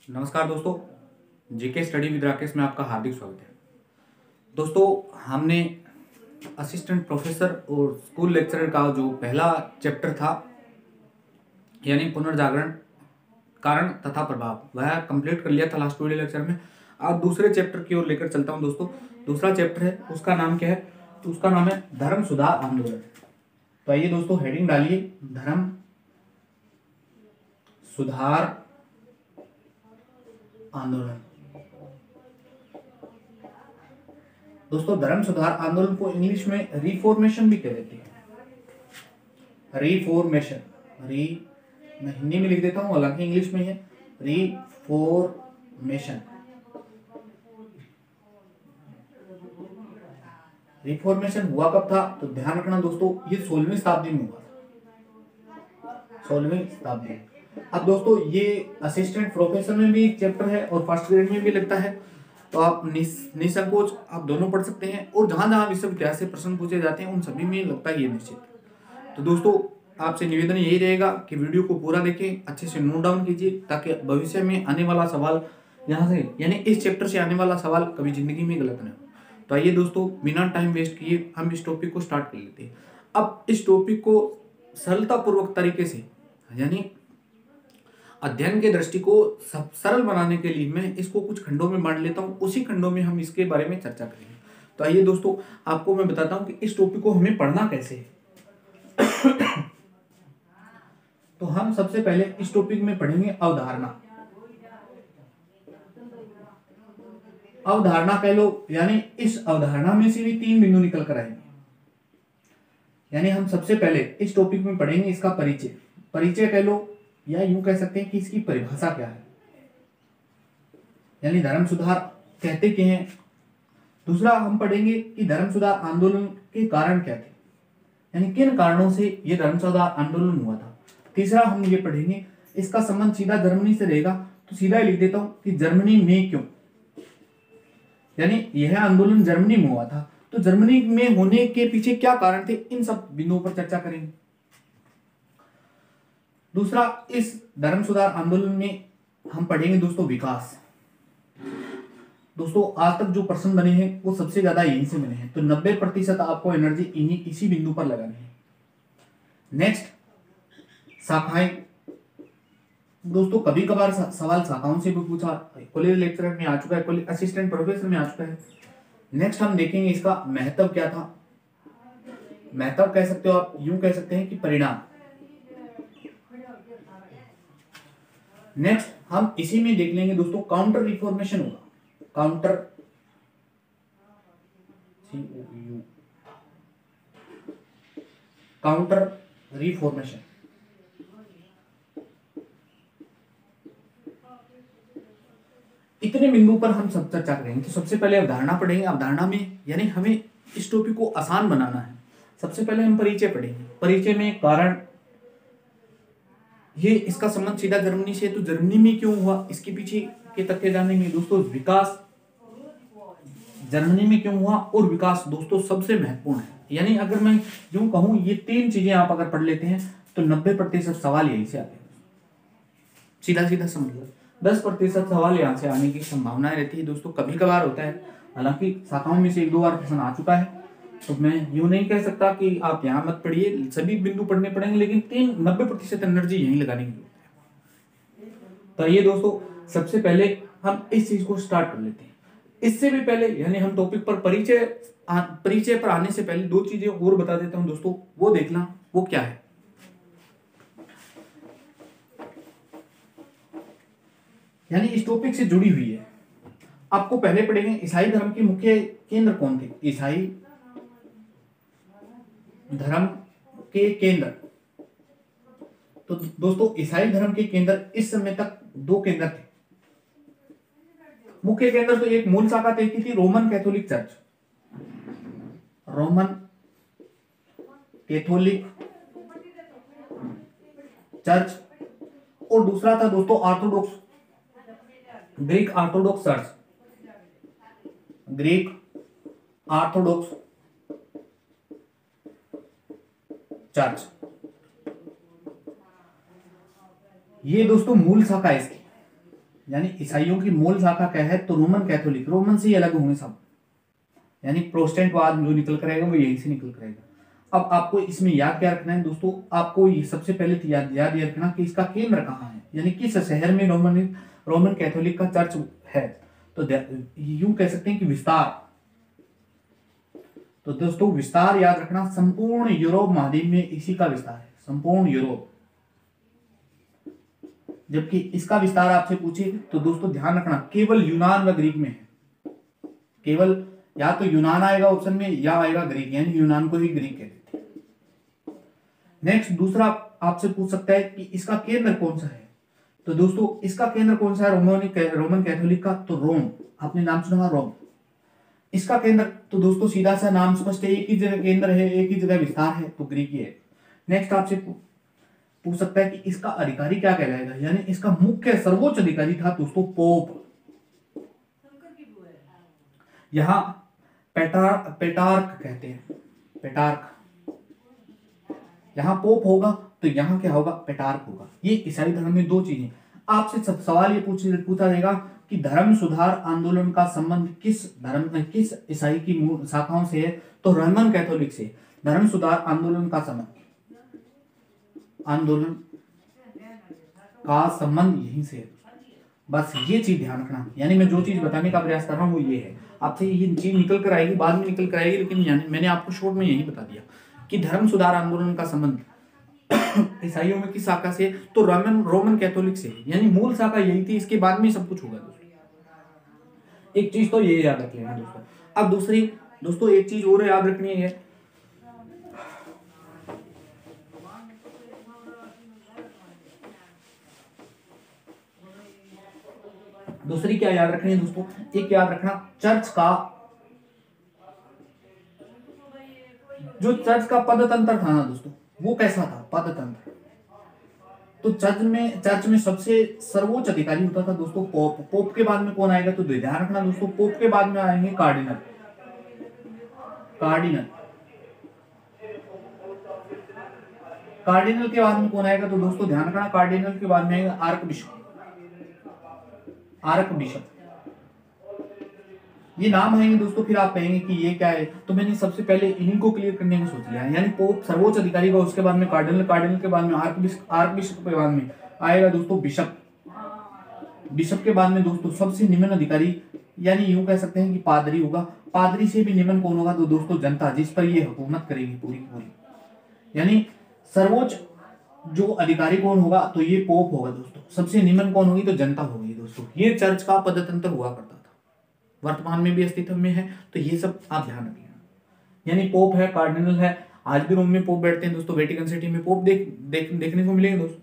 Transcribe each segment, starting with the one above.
नमस्कार दोस्तों, GK study with Rakesh में आपका हार्दिक स्वागत है। दोस्तों, हमने असिस्टेंट प्रोफेसर और स्कूल लेक्चरर का जो पहला चैप्टर था यानी पुनर्जागरण, कारण तथा प्रभाव, वह कंप्लीट कर लिया था लास्ट वीडियो लेक्चर में। अब दूसरे चैप्टर की ओर लेकर चलता हूं दोस्तों। दूसरा चैप्टर है, उसका नाम क्या है? उसका नाम है धर्म सुधार आंदोलन। तो आइए दोस्तों, हेडिंग डालिए, धर्म सुधार आंदोलन। दोस्तों, धर्म सुधार आंदोलन को इंग्लिश में रिफॉर्मेशन भी कह देते हैं। रिफॉर्मेशन, मैं हिंदी में लिख देता हूं, हालांकि इंग्लिश में है रिफॉर्मेशन। रिफॉर्मेशन हुआ कब था? तो ध्यान रखना दोस्तों, ये 16वीं शताब्दी में हुआ था। 16वीं शताब्दी। अब दोस्तों, ये असिस्टेंट प्रोफेसर में भी एक चैप्टर है और फर्स्ट ग्रेड में भी लगता है, तो आप निसंकोच आप दोनों पढ़ सकते हैं। और जहां जहां विश्वविद्यालय से प्रश्न पूछे जाते हैं उन सभी में लगता है ये निश्चित। तो दोस्तों, आपसे निवेदन यही रहेगा कि वीडियो को पूरा देखें, अच्छे से नोट डाउन कीजिए, ताकि भविष्य में आने वाला सवाल यहाँ से यानी इस चैप्टर से आने वाला सवाल कभी जिंदगी में गलत न हो। तो आइए दोस्तों, बिना टाइम वेस्ट किए हम इस टॉपिक को स्टार्ट कर लेते हैं। अब इस टॉपिक को सरलतापूर्वक तरीके से यानी अध्ययन के दृष्टि को सरल बनाने के लिए मैं इसको कुछ खंडों में बांट लेता हूँ, उसी खंडों में हम इसके बारे में चर्चा करेंगे। तो आइए दोस्तों, आपको मैं बताता हूँ कि इस टॉपिक को हमें पढ़ना कैसे है। तो हम सबसे पहले इस टॉपिक में पढ़ेंगे अवधारणा। अवधारणा कह लो, यानी इस अवधारणा में से भी 3 बिंदु निकल कर आएंगे। यानी हम सबसे पहले इस टॉपिक में पढ़ेंगे इसका परिचय। परिचय कह लो, या यूं कह सकते हैं कि इसकी परिभाषा क्या है, यानी धर्म सुधार कहते क्या हैं। दूसरा, हम पढ़ेंगे कि धर्म सुधार आंदोलन के कारण क्या थे, यानी किन कारणों से यह धर्म सुधार आंदोलन हुआ था। तीसरा, हम ये पढ़ेंगे इसका संबंध सीधा जर्मनी से रहेगा, तो सीधा लिख देता हूं कि जर्मनी में क्यों, यानी यह आंदोलन जर्मनी में हुआ था, तो जर्मनी में होने के पीछे क्या कारण थे, इन सब बिंदुओं पर चर्चा करेंगे। दूसरा, इस धर्म सुधार आंदोलन में हम पढ़ेंगे दोस्तों विकास। दोस्तों, आज तक जो प्रश्न बने हैं वो सबसे ज्यादा यहीं से बने हैं, तो 90% आपको एनर्जी इसी बिंदु पर लगानी है। नेक्स्ट, शाखाएं। दोस्तों, कभी कभार सवाल शाखाओं से भी पूछा, कॉलेज लेक्चरर में आ चुका है, कॉलेज असिस्टेंट प्रोफेसर में आ चुका है। नेक्स्ट, हम देखेंगे इसका महत्व क्या था। महत्व कह सकते हो आप, यूं कह सकते हैं कि परिणाम। नेक्स्ट, हम इसी में देख लेंगे दोस्तों काउंटर रिफॉर्मेशन होगा। Counter counter reformation. इतने बिंदु पर हम सब चर्चा करेंगे। तो सबसे पहले अवधारणा पढ़ेंगे। अवधारणा में यानी हमें इस टॉपिक को आसान बनाना है। सबसे पहले हम परिचय पढ़ेंगे। परिचय में कारण, ये इसका संबंध सीधा जर्मनी से, तो जर्मनी में क्यों हुआ इसके पीछे के तथ्य जानेंगे। दोस्तों, विकास जर्मनी में क्यों हुआ और विकास दोस्तों सबसे महत्वपूर्ण है। यानी अगर मैं यूं कहूं, ये 3 चीजें आप अगर पढ़ लेते हैं तो 90% सवाल यहीं से आते हैं। सीधा सीधा समझ लो, 10% सवाल यहाँ से आने की संभावना रहती है। दोस्तों, कभी कभार होता है, हालांकि शाखाओं में से 1-2 बार प्रश्न आ चुका है, तो मैं यूं नहीं कह सकता कि आप यहाँ मत पढ़िए, सभी बिंदु पढ़ने पड़ेंगे, लेकिन 90% एनर्जी यहीं लगाने की जरूरत है। तो ये दोस्तों, सबसे पहले हम इस चीज को स्टार्ट कर लेते हैं। इससे भी पहले यानी हम टॉपिक पर परिचय पर आने से पहले 2 चीजें और बता देता हूं दोस्तों, वो देखना। वो क्या है? यानी इस टॉपिक से जुड़ी हुई है। आपको पहले पढ़ेंगे ईसाई धर्म के मुख्य केंद्र कौन थे। ईसाई धर्म के केंद्र, तो दोस्तों ईसाई धर्म के केंद्र इस समय तक 2 केंद्र थे। मुख्य केंद्र तो एक मूल शाखा तय की थी, Roman Catholic church. Roman Catholic church. और दूसरा था दोस्तों Orthodox, Greek Orthodox church. Greek Orthodox church, ये दोस्तों मूल शाखा है इसकी। यानी ईसाइयों की मूल शाखा क्या है, तो रोमन कैथोलिक, रोमन से ही अलग होंगे सब, यानी प्रोटेस्टेंट जो निकल कर आएगा वो यहीं से निकल कर आएगा। अब आपको इसमें याद क्या रखना है दोस्तों, आपको ये सबसे पहले तो याद रखना कि इसका केंद्र कहाँ है, यानी किस शहर में रोमन कैथोलिक का चर्च है। तो यूं कह सकते हैं कि विस्तार। तो दोस्तों विस्तार याद रखना, संपूर्ण यूरोप महाद्वीप में इसी का विस्तार है, संपूर्ण यूरोप। जबकि इसका विस्तार आपसे पूछे तो दोस्तों ध्यान रखना केवल यूनान व ग्रीक में है, केवल या तो यूनान आएगा ऑप्शन में या आएगा ग्रीक, यानी यूनान को ही ग्रीक कहते हैं। नेक्स्ट दूसरा आपसे पूछ सकता है कि इसका केंद्र कौन सा है, तो दोस्तों इसका केंद्र कौन सा है रोमन कैथोलिक का, तो रोम, आपने नाम सुना रोम। इसका केंद्र, तो दोस्तों सीधा सा नाम स्पष्ट है, एक ही जगह केंद्र है, एक ही जगह विस्तार है, तो ग्रीक ही है। नेक्स्ट आपसे पूछ सकता है कि इसका अधिकारी क्या कहलाएगा, यानी इसका मुख्य सर्वोच्च अधिकारी था दोस्तों पोप। यहां पेटार्क कहते हैं, पेटार्क। यहां पोप होगा तो यहां क्या होगा, पेटार्क होगा। ये ईसाई धर्म में दो चीजें। आपसे सवाल ये पूछा जाएगा कि धर्म सुधार आंदोलन का संबंध किस ईसाई की मूल शाखाओं से है, तो रोमन कैथोलिक से। धर्म सुधार आंदोलन का संबंध यहीं से है। बस ये चीज ध्यान रखना, यानी मैं जो चीज बताने का प्रयास कर रहा हूं वो ये है। आपसे ये चीज निकल कर आएगी, बाद में निकल कर आएगी, लेकिन मैंने आपको शॉर्ट में यही बता दिया कि धर्म सुधार आंदोलन का संबंध ईसाइयों में किस शाखा से, तो रोमन कैथोलिक से, यानी मूल शाखा यही थी, इसके बाद में सब कुछ होगा दोस्तों। एक चीज तो ये याद रख लेना दोस्तों। अब दूसरी दोस्तों एक चीज और याद रखनी है, दूसरी क्या याद रखनी है दोस्तों, एक याद रखना चर्च का पदतंत्र था ना दोस्तों, वो कैसा था पदतंत्र। तो चर्च में सबसे सर्वोच्च अधिकारी होता था दोस्तों पोप। पोप के बाद में कौन आएगा, तो ध्यान रखना दोस्तों, पोप के बाद में आएंगे कार्डिनल। कार्डिनल के बाद में कौन आएगा, तो दोस्तों ध्यान रखना कार्डिनल के बाद में आएगा आर्क बिशप। ये नाम आएंगे दोस्तों, फिर आप कहेंगे कि ये क्या है, तो मैंने सबसे पहले इन्हीं को क्लियर करने में सोच लिया, यानी पोप सर्वोच्च अधिकारी का, उसके बाद में कार्डिनल के बाद में आर्क बिशप के बाद में आएगा दोस्तों बिशप के बाद में दोस्तों सबसे निम्न अधिकारी, यानी यूं कह सकते हैं कि पादरी होगा। पादरी से भी निम्न कौन होगा, तो दोस्तों जनता, जिस पर ये हुकूमत करेगी पूरी की पूरी। यानी सर्वोच्च जो अधिकारी कौन होगा, तो ये पोप होगा दोस्तों। सबसे निम्न कौन होगी, तो जनता होगी दोस्तों। ये चर्च का पदतंत्र हुआ करता था, वर्तमान में भी अस्तित्व में है, तो ये सब आप ध्यान रखिए। यानी पोप है, कार्डिनल है, आज भी रोम में पोप बैठते हैं दोस्तों, वेटिकन सिटी में पोप देखने को मिलेंगे दोस्तों।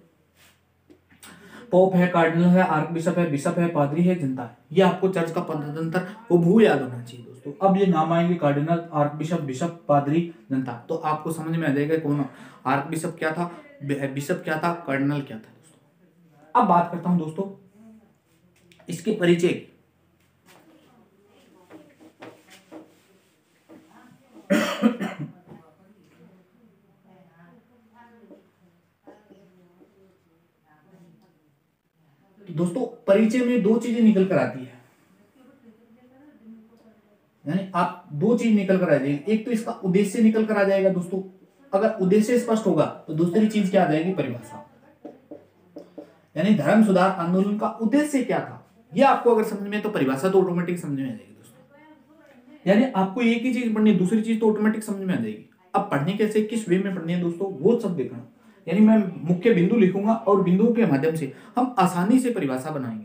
पोप है, कार्डिनल है, आर्क बिशप है, पादरी है, जनता है। ये आपको चर्च का पदतंत्र वो भूल याद होना चाहिए दोस्तों। अब ये नाम आएंगे कार्डिनल, आर्क बिशप, पादरी, जनता, तो आपको समझ में आ जाएगा कौन आर्क बिशप क्या था, बिशप क्या था, कार्डिनल क्या था दोस्तों। अब बात करता हूं दोस्तों इसके परिचय की। तो दोस्तों परिचय में दो चीजें निकल कर आती है, यानी आप दो चीज निकल कर आ जाएगी। एक तो इसका उद्देश्य निकल कर आ जाएगा दोस्तों, अगर उद्देश्य स्पष्ट होगा तो दूसरी चीज क्या आ जाएगी, परिभाषा। यानी धर्म सुधार आंदोलन का उद्देश्य क्या था, ये आपको अगर समझ में, तो परिभाषा तो ऑटोमेटिक समझ में आ जाएगी दोस्तों। यानी आपको एक ही चीज पढ़नी है, दूसरी चीज तो ऑटोमेटिक समझ में आ जाएगी। अब पढ़ने कैसे, किस वे में पढ़नी है दोस्तों, वो सब देखना। यानी मैं मुख्य बिंदु लिखूंगा और बिंदुओं के माध्यम से हम आसानी से परिभाषा बनाएंगे।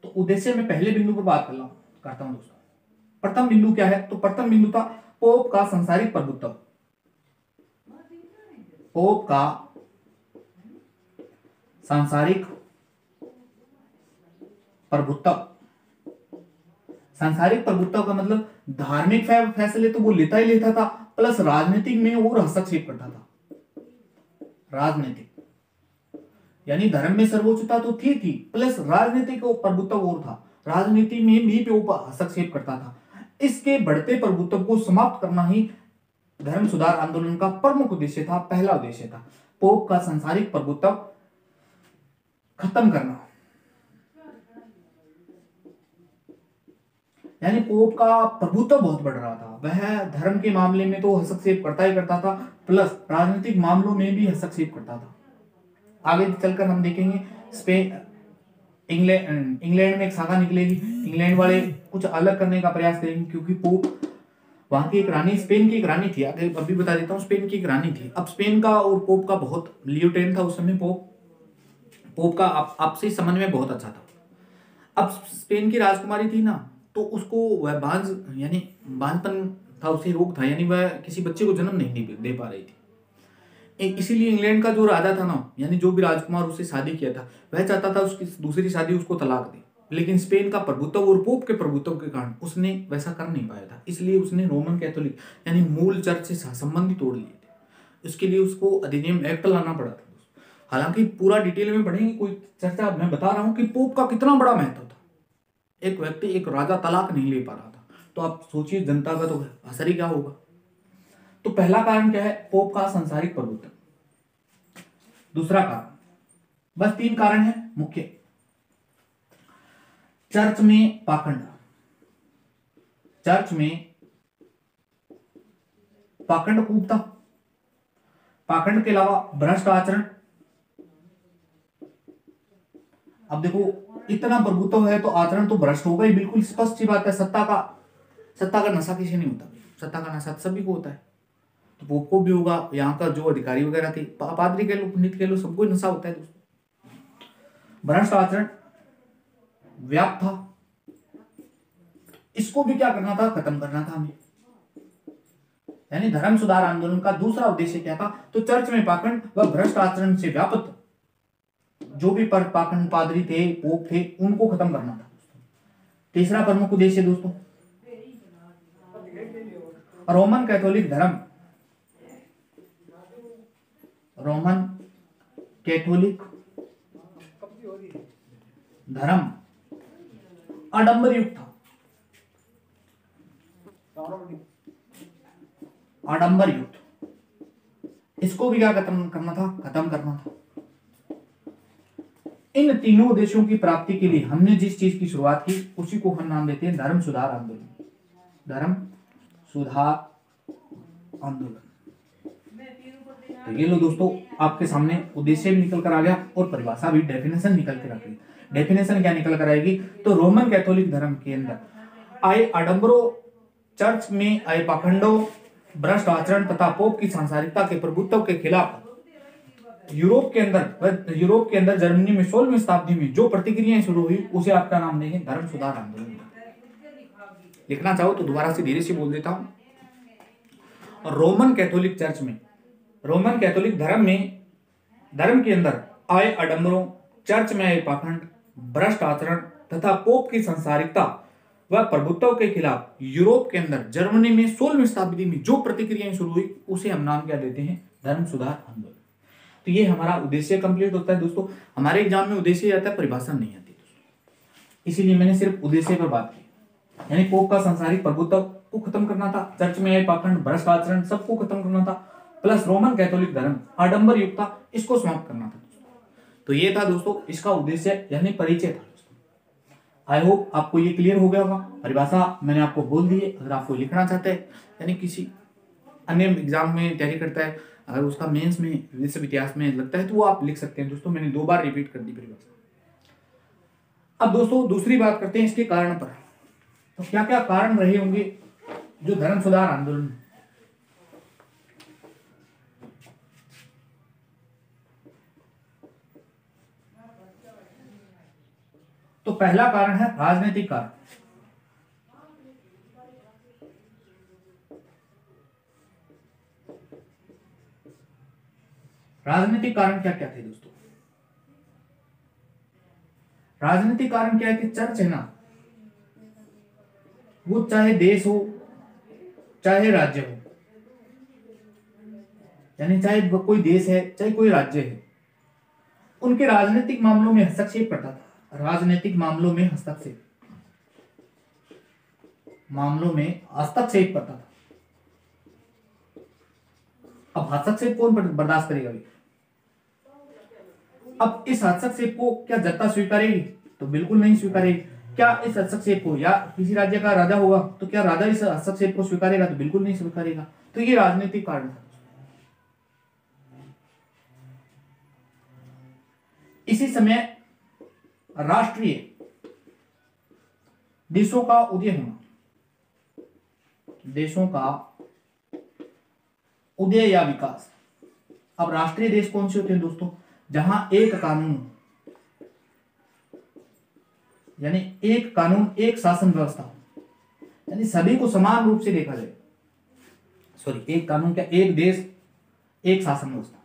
तो उद्देश्य में पहले बिंदु पर बात करता हूं दोस्तों। प्रथम बिंदु क्या है, तो प्रथम बिंदु था पोप का सांसारिक प्रभुत्व। पोप का सांसारिक प्रभुत्व। सांसारिक प्रभुत्व का मतलब धार्मिक फैसले तो वो लेता ही लेता था, प्लस राजनीतिक में और हस्तक्षेप करता था। राजनीतिक यानी धर्म में सर्वोच्चता तो थी, प्लस राजनीतिक प्रभुत्व और था, राजनीति में भी हस्तक्षेप करता था। इसके बढ़ते प्रभुत्व को समाप्त करना ही धर्म सुधार आंदोलन का प्रमुख उद्देश्य था, पहला उद्देश्य था। पोप का सांसारिक प्रभुत्व खत्म करना, यानी पोप का प्रभुत्व बहुत बढ़ रहा था। वह धर्म के मामले में तो हस्तक्षेप करता ही करता था, प्लस राजनीतिक मामलों में भी हस्तक्षेप करता था। आगे चलकर हम देखेंगे स्पेन इंग्लैंड में एक शाखा निकलेगी। इंग्लैंड वाले कुछ अलग करने का प्रयास करेंगे, क्योंकि पोप वहां की एक रानी, स्पेन की एक रानी थी, आगे अभी बता देता हूँ, स्पेन की एक रानी थी। अब स्पेन का और पोप का बहुत लियोटेन था उस समय। पोप का आपसी समन्वय बहुत अच्छा था। अब स्पेन की राजकुमारी थी ना, तो उसको वह यानी बांझपन था, उसे रोग था, यानी वह किसी बच्चे को जन्म नहीं दे पा रही थी। इसीलिए इंग्लैंड का जो राजा था ना, यानी जो भी राजकुमार उससे शादी किया था, वह चाहता था उसकी दूसरी शादी उसको तलाक दे। लेकिन स्पेन का प्रभुत्व और पोप के प्रभुत्व के कारण उसने वैसा कर नहीं पाया था। इसलिए उसने रोमन कैथोलिक यानी मूल चर्च से संबंध ही तोड़ लिए थे। उसके लिए उसको अधिनियम एक्ट लाना पड़ा था। हालांकि पूरा डिटेल में पढ़ेंगे, कोई चर्चा, मैं बता रहा हूं कि पोप का कितना बड़ा महत्व था। एक व्यक्ति, एक राजा तलाक नहीं ले पा रहा था, तो आप सोचिए जनता का तो असर ही क्या होगा। तो पहला कारण क्या है? पोप का सांसारिक प्रभुत्व। दूसरा कारण, बस 3 कारण है मुख्य। चर्च में पाखंड, चर्च में पाखंड खूब था। पाखंड के अलावा भ्रष्ट आचरण। अब देखो, इतना प्रभुत्व है तो आचरण तो भ्रष्ट होगा ही, बिल्कुल स्पष्ट सी बात है। सत्ता का नशा किसी नहीं होता, सत्ता का नशा सभी को होता है, तो पोप को भी होगा। यहाँ का जो अधिकारी वगैरह थे, पादरी कह लो, पंडित कह लो, सबको नशा होता है दोस्तों। भ्रष्ट आचरण व्याप्त था, इसको भी क्या करना था? खत्म करना था हमें। यानी धर्म सुधार आंदोलन का दूसरा उद्देश्य क्या था? तो चर्च में पाखंड व भ्रष्ट आचरण से व्याप्त जो भी पाखंड पादरी थे, पोप थे, उनको खत्म करना था। तीसरा प्रमुख उद्देश्य दोस्तों, रोमन कैथोलिक धर्म, रोमन कैथोलिक धर्म आडंबर युक्त था। आडंबर युक्त, इसको भी क्या खत्म करना था? खत्म करना था। इन तीनों उद्देश्यों की प्राप्ति के लिए हमने जिस चीज की शुरुआत की, उसी को हम नाम देते हैं धर्म सुधार आंदोलन। धर्म सुधार आंदोलन। तो ये लो दोस्तों, आपके सामने उद्देश्य भी निकल कर आ गया और परिभाषा भी, डेफिनेशन निकल कर आ गई। डेफिनेशन क्या निकल कर आएगी? तो रोमन कैथोलिक धर्म के अंदर आए आडंबरों, चर्च में आए पाखंडों, भ्रष्ट आचरण तथा पोप की सांसारिकता के प्रभुत्व के खिलाफ यूरोप के अंदर जर्मनी में 16वीं शताब्दी में जो प्रतिक्रियाएं शुरू हुई, उसे आपका नाम देंगे धर्म सुधार आंदोलन। लिखना चाहो तो दोबारा से धीरे से बोल देता हूं। रोमन कैथोलिक चर्च में, रोमन कैथोलिक धर्म के अंदर आए आडंबरों, चर्च में आए पाखंड, भ्रष्ट आचरण तथा पोप की सांसारिकता व प्रभुत्व के खिलाफ यूरोप के अंदर जर्मनी में 16वीं शताब्दी में जो प्रतिक्रियाएं शुरू हुई, उसे हम नाम क्या देते हैं? धर्म सुधार आंदोलन। तो ये हमारा उद्देश्य कंप्लीट होता है दोस्तों। हमारे एग्जाम में उद्देश्य आता है, परिभाषा नहीं आती दोस्तों, इसीलिए मैंने सिर्फ उद्देश्य पर बात की। यानी पोप का सांसारिक प्रभुत्व को खत्म करना था, चर्च में आए पाखंड, भ्रष्ट आचरण सबको खत्म करना था, प्लस रोमन कैथोलिक धर्म आडंबर युक्त था, इसको समाप्त करना था। तो ये था दोस्तों इसका उद्देश्य, यानी परिचय था दोस्तों। आई होप आपको ये क्लियर हो गया होगा। परिभाषा मैंने आपको बोल दी है। अगर आपको लिखना चाहते हैं, यानी किसी अन्य एग्जाम में तैयारी करता है, अगर उसका मेंस में विश्व इतिहास में लगता है, तो वो आप लिख सकते हैं दोस्तों। मैंने 2 बार रिपीट कर दी परिभाषा। अब दोस्तों दूसरी बात करते हैं इसके कारण पर। तो क्या क्या कारण रहे होंगे जो धर्म सुधार आंदोलन? तो पहला कारण है राजनीतिक कारण। राजनीतिक कारण क्या क्या थे दोस्तों? राजनीतिक कारण क्या है कि चर्च है ना, वो चाहे देश हो चाहे राज्य हो, यानी चाहे कोई देश है चाहे कोई राज्य है, उनके राजनीतिक मामलों में हस्तक्षेप करता था। राजनीतिक मामलों में हस्तक्षेप करता था। अब हस्तक्षेप कौन बर्दाश्त करेगा? अब इस हस्तक्षेप को क्या जनता स्वीकारेगी? तो बिल्कुल नहीं स्वीकारेगी। क्या इस हस्तक्षेप को, या किसी राज्य का राजा होगा तो क्या राजा इस हस्तक्षेप को स्वीकारेगा? तो बिल्कुल नहीं स्वीकारेगा। तो ये राजनीतिक कारण था। इसी समय राष्ट्रीय देशों का उदय होना, देशों का उदय या विकास। अब राष्ट्रीय देश कौन से होते हैं दोस्तों? जहां एक कानून, यानी एक कानून, एक शासन व्यवस्था, यानी सभी को समान रूप से देखा जाए। सॉरी, एक कानून क्या, एक देश एक शासन व्यवस्था।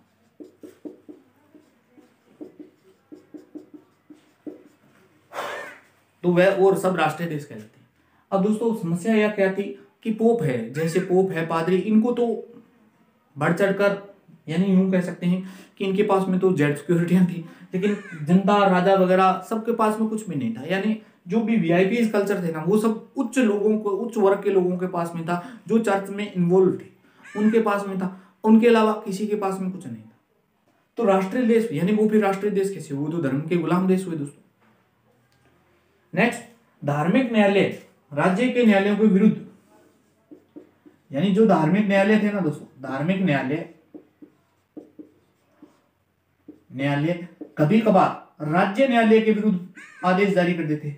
तो वह और सब राष्ट्रीय देश कहलाते हैं। अब दोस्तों समस्या यह क्या थी कि पोप है, जैसे पोप है, पादरी, इनको तो बढ़ चढ़कर, यानी यूं कह सकते हैं कि इनके पास में तो जेड सिक्योरिटियां थी, लेकिन जनता, राजा वगैरह सबके पास में कुछ भी नहीं था। यानी जो भी वीआईपी कल्चर थे ना, वो सब उच्च लोगों को, उच्च वर्ग के लोगों के पास में था, जो चर्च में इन्वॉल्व थे उनके पास में था। उनके अलावा किसी के पास में कुछ नहीं था। तो राष्ट्रीय देश, यानी वो फिर राष्ट्रीय देश कैसे? वो तो धर्म के गुलाम देश हुए दोस्तों। नेक्स्ट, धार्मिक न्यायालय राज्य के न्यायालयों के विरुद्ध, यानी जो धार्मिक न्यायालय थे ना दोस्तों, धार्मिक न्यायालय कभी कभार राज्य न्यायालय के विरुद्ध आदेश जारी कर देते।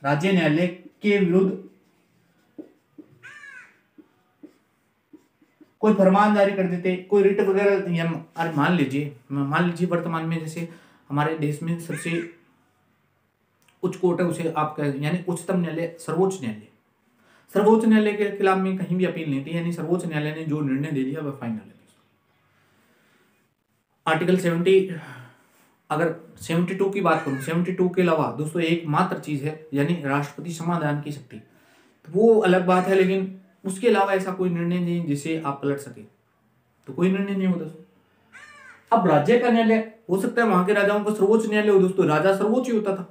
राज्य न्यायालय के विरुद्ध कोई फरमान जारी कर देते, कोई रिट वगैरह। मान लीजिए वर्तमान में जैसे हमारे देश में सबसे उच्च कोर्ट है, उसे आप यानी उच्चतम न्यायालय, सर्वोच्च न्यायालय के खिलाफ में कहीं भी अपील नहीं थी, यानी सर्वोच्च न्यायालय ने जो निर्णय दे दिया वह फाइनल है। आर्टिकल 70, अगर 72 की बात करूं, 72 के अलावा दोस्तों एक मात्र चीज है, यानी राष्ट्रपति समाधान की शक्ति। तो वो अलग बात है, लेकिन उसके अलावा ऐसा कोई निर्णय नहीं जिसे आप पलट सके, तो कोई निर्णय नहीं हो दोस्तों। अब राज्य का न्यायालय हो सकता है वहां के राजाओं का सर्वोच्च न्यायालय हो दोस्तों, राजा सर्वोच्च ही होता था,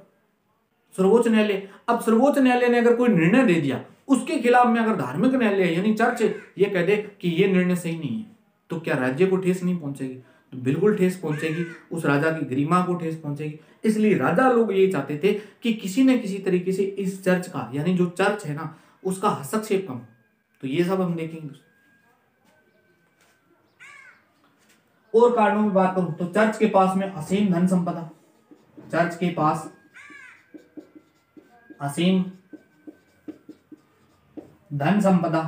सर्वोच्च न्यायालय। अब सर्वोच्च न्यायालय ने अगर कोई निर्णय दे दिया, उसके खिलाफ में अगर धार्मिक न्यायालय यानी चर्च ये कह दे कि ये निर्णय सही नहीं है, तो क्या राज्य को ठेस नहीं पहुंचेगी? तो बिल्कुल ठेस पहुंचेगी, उस राजा की गरिमा को ठेस पहुंचेगी। इसलिए राजा लोग ये चाहते थे कि किसी न किसी तरीके से इस चर्च का, यानी जो चर्च है ना, उसका हस्तक्षेप कम। तो ये सब हम देखेंगे। और कारणों में बात करूं तो चर्च के पास में असीम धन संपदा, चर्च के पास असीम धन संपदा,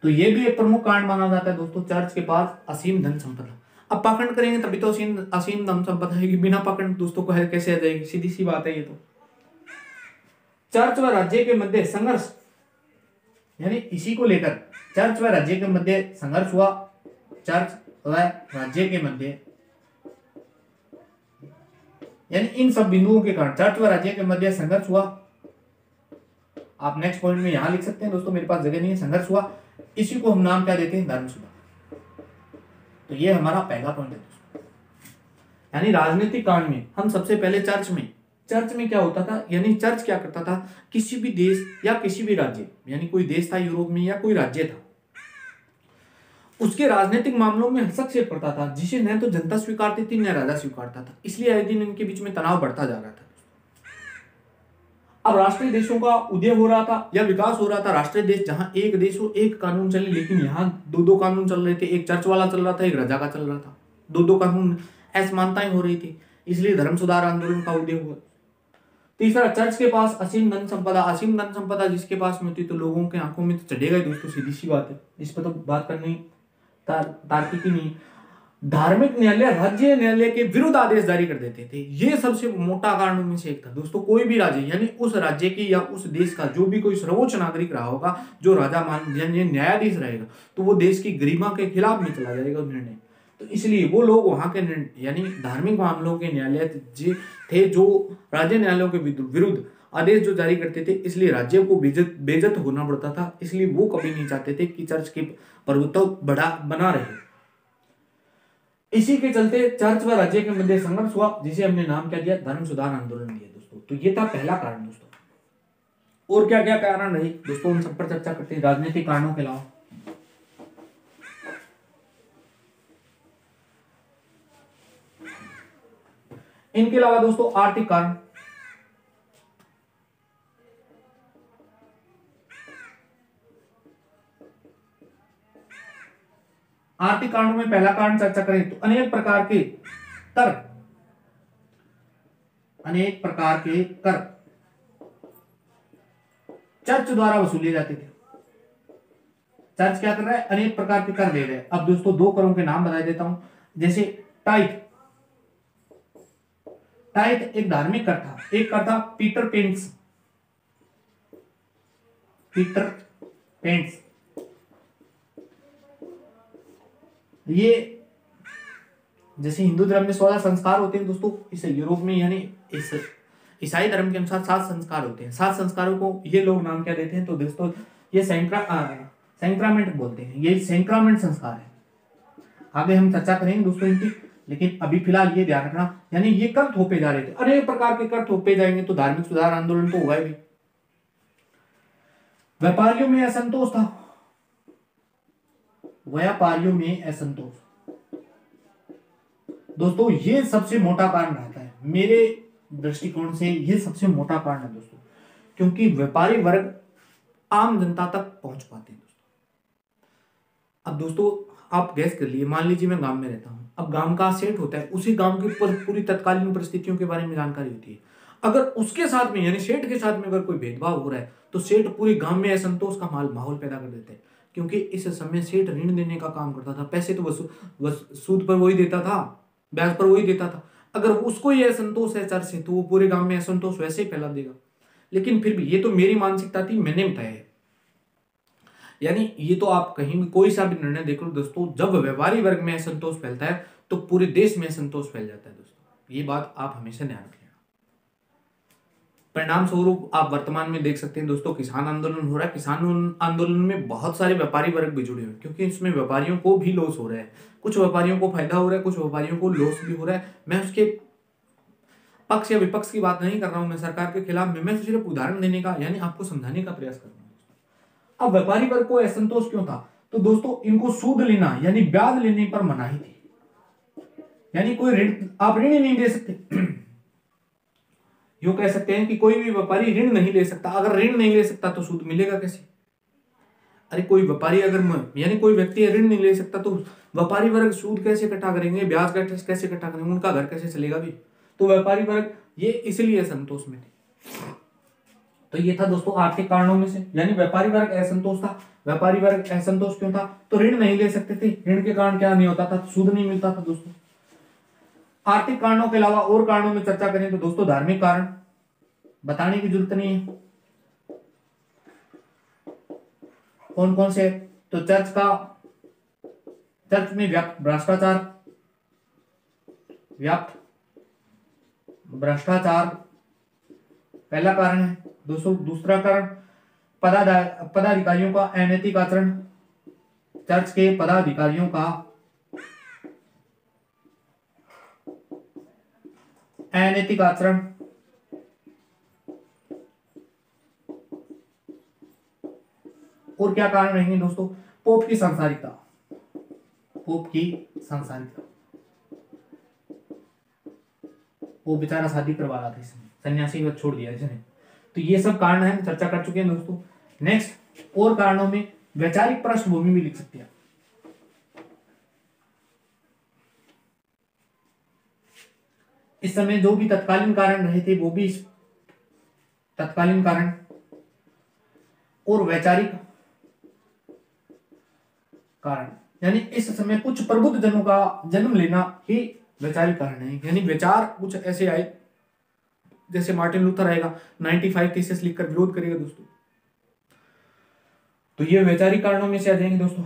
तो ये भी एक प्रमुख कारण माना जाता है दोस्तों, चर्च के पास असीम धन संपदा। अब पाखंड करेंगे तभी तो असीम धन संपदा है, बिना पाखंड दोस्तों को कैसे आ जाएगी? सीधी सी बात है ये तो। चर्च व राज्य के मध्य संघर्ष, यानी इसी को लेकर चर्च व राज्य के मध्य संघर्ष हुआ। चर्च व राज्य के मध्य, यानी इन सब बिंदुओं के कारण चर्च व राज्य के मध्य संघर्ष हुआ। आप नेक्स्ट पॉइंट में यहां लिख सकते हैं दोस्तों, मेरे पास जगह नहीं है। संघर्ष हुआ, इसी को हम नाम क्या देते हैं? धर्म सुधार। तो ये हमारा पहला पॉइंट है दोस्तों। यानी राजनीतिक कांड में हम सबसे पहले चर्च में क्या होता था, यानी चर्च क्या करता था, किसी भी देश या किसी भी राज्य, यानी कोई देश था यूरोप में या कोई राज्य था, उसके राजनीतिक मामलों में हस्तक्षेप करता था, जिसे न तो जनता स्वीकारती थी न राजा स्वीकारता था। इसलिए आए दिन इनके बीच में तनाव बढ़ता जा रहा था। अब राष्ट्रीय देशों का उदय हो रहा था या विकास हो रहा था। राष्ट्रीय देश जहां एक देश हो, एक कानून चले, लेकिन यहाँ दो कानून चल रहे थे। एक चर्च वाला चल रहा था, एक राजा का चल रहा था। दो कानून, असमानताएं हो रही थी, इसलिए धर्म सुधार आंदोलन का उदय हुआ। तीसरा, चर्च के पास असीम धन संपदा। असीम धन संपदा जिसके पास में होती तो लोगों के आंखों में तो चढ़ेगा ही दोस्तों, सीधी सी बात है, इस पर तो बात करनी तार्किक ही नहीं। धार्मिक न्यायालय राज्य न्यायालय के विरुद्ध आदेश जारी कर देते थे। यह सबसे मोटा कारणों में से एक था दोस्तों। कोई भी राज्य, यानी उस राज्य की या उस देश का जो भी कोई सर्वोच्च नागरिक रहा होगा, जो राजा न्यायाधीश रहेगा, तो वो देश की गरिमा के खिलाफ में चला जाएगा निर्णय। तो इसलिए वो लोग वहां के यानी धार्मिक मामलों के न्यायालय थे जो राज्य न्यायालयों के विरुद्ध आदेश जो जारी करते थे, इसलिए राज्य को बेइज्जत होना पड़ता था। इसलिए वो कभी नहीं चाहते थे कि चर्च की प्रभुत्व बना रहे। इसी के चलते चर्च व राज्य के मध्य संघर्ष हुआ, जिसे हमने नाम क्या दिया? धर्म सुधार आंदोलन दिया दोस्तों। तो ये था पहला कारण दोस्तों। और क्या क्या कारण रहे दोस्तों, उन सब पर चर्चा करते हैं, राजनीतिक कारणों के अलावा। इनके अलावा दोस्तों आर्थिक कारण, आर्थिक कारणों में पहला कारण चर्चा करें तो अनेक प्रकार के कर, अनेक प्रकार के कर चर्च द्वारा वसूले जाते थे। चर्च क्या कर रहा है, अनेक प्रकार के कर ले रहे हैं। अब दोस्तों दो करों के नाम बता देता हूं, जैसे टाइथ, टाइथ एक धार्मिक कर था, एक कर था पीटर पेंट्स, पीटर पेंट्स। ये जैसे हिंदू धर्म में 16 संस्कार होते हैं दोस्तों, इस यूरोप में यानी इस ईसाई धर्म के अनुसार 7 संस्कार होते हैं। 7 संस्कारों को ये लोग नाम क्या देते हैं तो दोस्तों ये सैंक्रामेंट बोलते हैं, ये सैंक्रामेंट संस्कार है। आगे हम चर्चा करेंगे दोस्तों इनकी, लेकिन अभी फिलहाल ये ध्यान रखना, यानी ये कर थोपे जा रहे थे, अनेक प्रकार के कर थोपे जाएंगे तो धार्मिक सुधार आंदोलन तो होगा ही। व्यापारियों में असंतोष था, व्यापारियों में असंतोष दोस्तों ये सबसे मोटा कारण रहता है, मेरे दृष्टिकोण से ये सबसे मोटा कारण है दोस्तों, क्योंकि व्यापारी वर्ग आम जनता तक पहुंच पाते हैं दोस्तों। अब दोस्तों आप गैस कर लिए, मान लीजिए मैं गांव में रहता हूं, अब गांव का सेठ होता है, उसी गांव के ऊपर पूरी तत्कालीन परिस्थितियों के बारे में जानकारी होती है। अगर उसके साथ में यानी सेठ के साथ में अगर कोई भेदभाव हो रहा है तो सेठ पूरे गांव में असंतोष का माहौल पैदा कर देते हैं, क्योंकि इस समय सेठ ऋण देने का काम करता था, पैसे तो सूद पर वही देता था, ब्याज पर वही देता था। अगर उसको ये असंतोष है चर्च से तो वो पूरे गांव में असंतोष वैसे ही फैला देगा। लेकिन फिर भी ये तो मेरी मानसिकता थी, मैंने बताया है, यानी ये तो आप कहीं भी कोई सा भी निर्णय देख लो दोस्तों, जब व्यापारी वर्ग में असंतोष फैलता है तो पूरे देश में असंतोष फैल जाता है दोस्तों। ये बात आप हमेशा ध्यान रखिएगा। परिणाम स्वरूप आप वर्तमान में देख सकते हैं दोस्तों, किसान आंदोलन हो रहा है। किसान आंदोलन में बहुत सारे व्यापारी वर्ग भी जुड़े हुए हैं, क्योंकि इसमें व्यापारियों को भी लॉस हो रहा है, कुछ व्यापारियों को फायदा हो रहा है, कुछ व्यापारियों को लॉस भी हो रहा है। मैं उसके पक्ष या विपक्ष की बात नहीं कर रहा हूं, मैं सरकार के खिलाफ में, मैं सिर्फ उदाहरण देने का यानी आपको समझाने का प्रयास कर रहा हूं। अब व्यापारी वर्ग को असंतोष क्यों था तो दोस्तों इनको सूद लेना यानी ब्याज लेने पर मनाही थी, यानी कोई ऋण आप ऋण नहीं दे सकते। यूं कह सकते हैं कि कोई भी व्यापारी ऋण नहीं ले सकता, अगर ऋण नहीं ले सकता तो सूद मिलेगा कैसे। अरे कोई व्यापारी अगर यानी कोई व्यक्ति ऋण नहीं ले सकता तो व्यापारी वर्ग सूद कैसे इकट्ठा करेंगे, ब्याज कैसे इकट्ठा करेंगे, उनका घर कैसे चलेगा भी। तो व्यापारी वर्ग ये इसलिए असंतोष में थे। तो ये था दोस्तों आर्थिक कारणों में से, यानी व्यापारी वर्ग असंतोष था। व्यापारी वर्ग असंतोष क्यों था तो ऋण नहीं ले सकते थे, ऋण के कारण क्या नहीं होता था, सूद नहीं मिलता था दोस्तों। आर्थिक कारणों के अलावा और कारणों में चर्चा करें तो दोस्तों धार्मिक कारण बताने की जरूरत नहीं है, कौन कौन से, तो चर्च में व्याप्त भ्रष्टाचार पहला कारण है दोस्तों। दूसरा कारण पदाधिकारियों का अनैतिक आचरण, चर्च के पदाधिकारियों का अनैतिक आचरण। और क्या कारण रहेंगे दोस्तों, पोप की सांसारिकता, पोप की सांसारिकता, वो बेचारा शादी करवा रहा था इसमें, सन्यासी को छोड़ दिया इसने। तो ये सब कारण है, चर्चा कर चुके हैं दोस्तों। नेक्स्ट और कारणों में वैचारिक पृष्ठभूमि भी लिख सकते हैं। इस समय जो भी तत्कालीन कारण रहे थे वो भी तत्कालीन कारण और वैचारिक कारण, यानी इस समय कुछ प्रबुद्ध जनों का जन्म लेना ही वैचारिक कारण है। यानी विचार कुछ ऐसे आए, जैसे मार्टिन लूथर आएगा 95 थीसिस लिखकर विरोध करेगा दोस्तों, तो ये वैचारिक कारणों में से आ जाएंगे दोस्तों।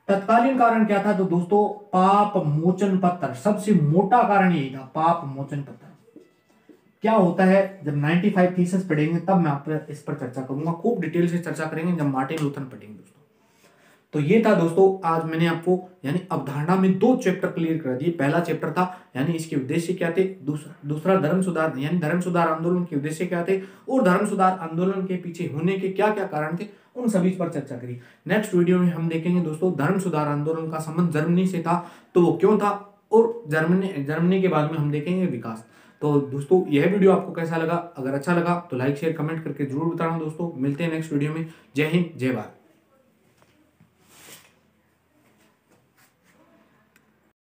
तत्कालीन कारण क्या था तो दोस्तों पाप मोचन पत्र, सबसे मोटा कारण यही था, पाप मोचन पत्र। क्या होता है जब 95 थीसिस पढ़ेंगे तब मैं आप इस पर चर्चा करूंगा, खूब डिटेल से चर्चा करेंगे जब मार्टिन लूथर पढ़ेंगे दोस्तों। तो ये था दोस्तों आज मैंने आपको यानी अवधारणा में 2 चैप्टर क्लियर कर दिए। पहला चैप्टर था यानी इसके उद्देश्य क्या थे, दूसरा धर्म सुधार यानी धर्म सुधार आंदोलन के उद्देश्य क्या थे, और धर्म सुधार आंदोलन के पीछे होने के क्या क्या कारण थे, उन सभी पर चर्चा करी। नेक्स्ट वीडियो में हम देखेंगे दोस्तों धर्म सुधार आंदोलन का संबंध जर्मनी से था तो वो क्यों था, और जर्मनी के बाद में हम देखेंगे विकास। तो दोस्तों यह वीडियो आपको कैसा लगा? अगर अच्छा लगा तो लाइक शेयर कमेंट करके जरूर बताना दोस्तों। मिलते हैं नेक्स्ट वीडियो में। जय हिंद, जय भारत।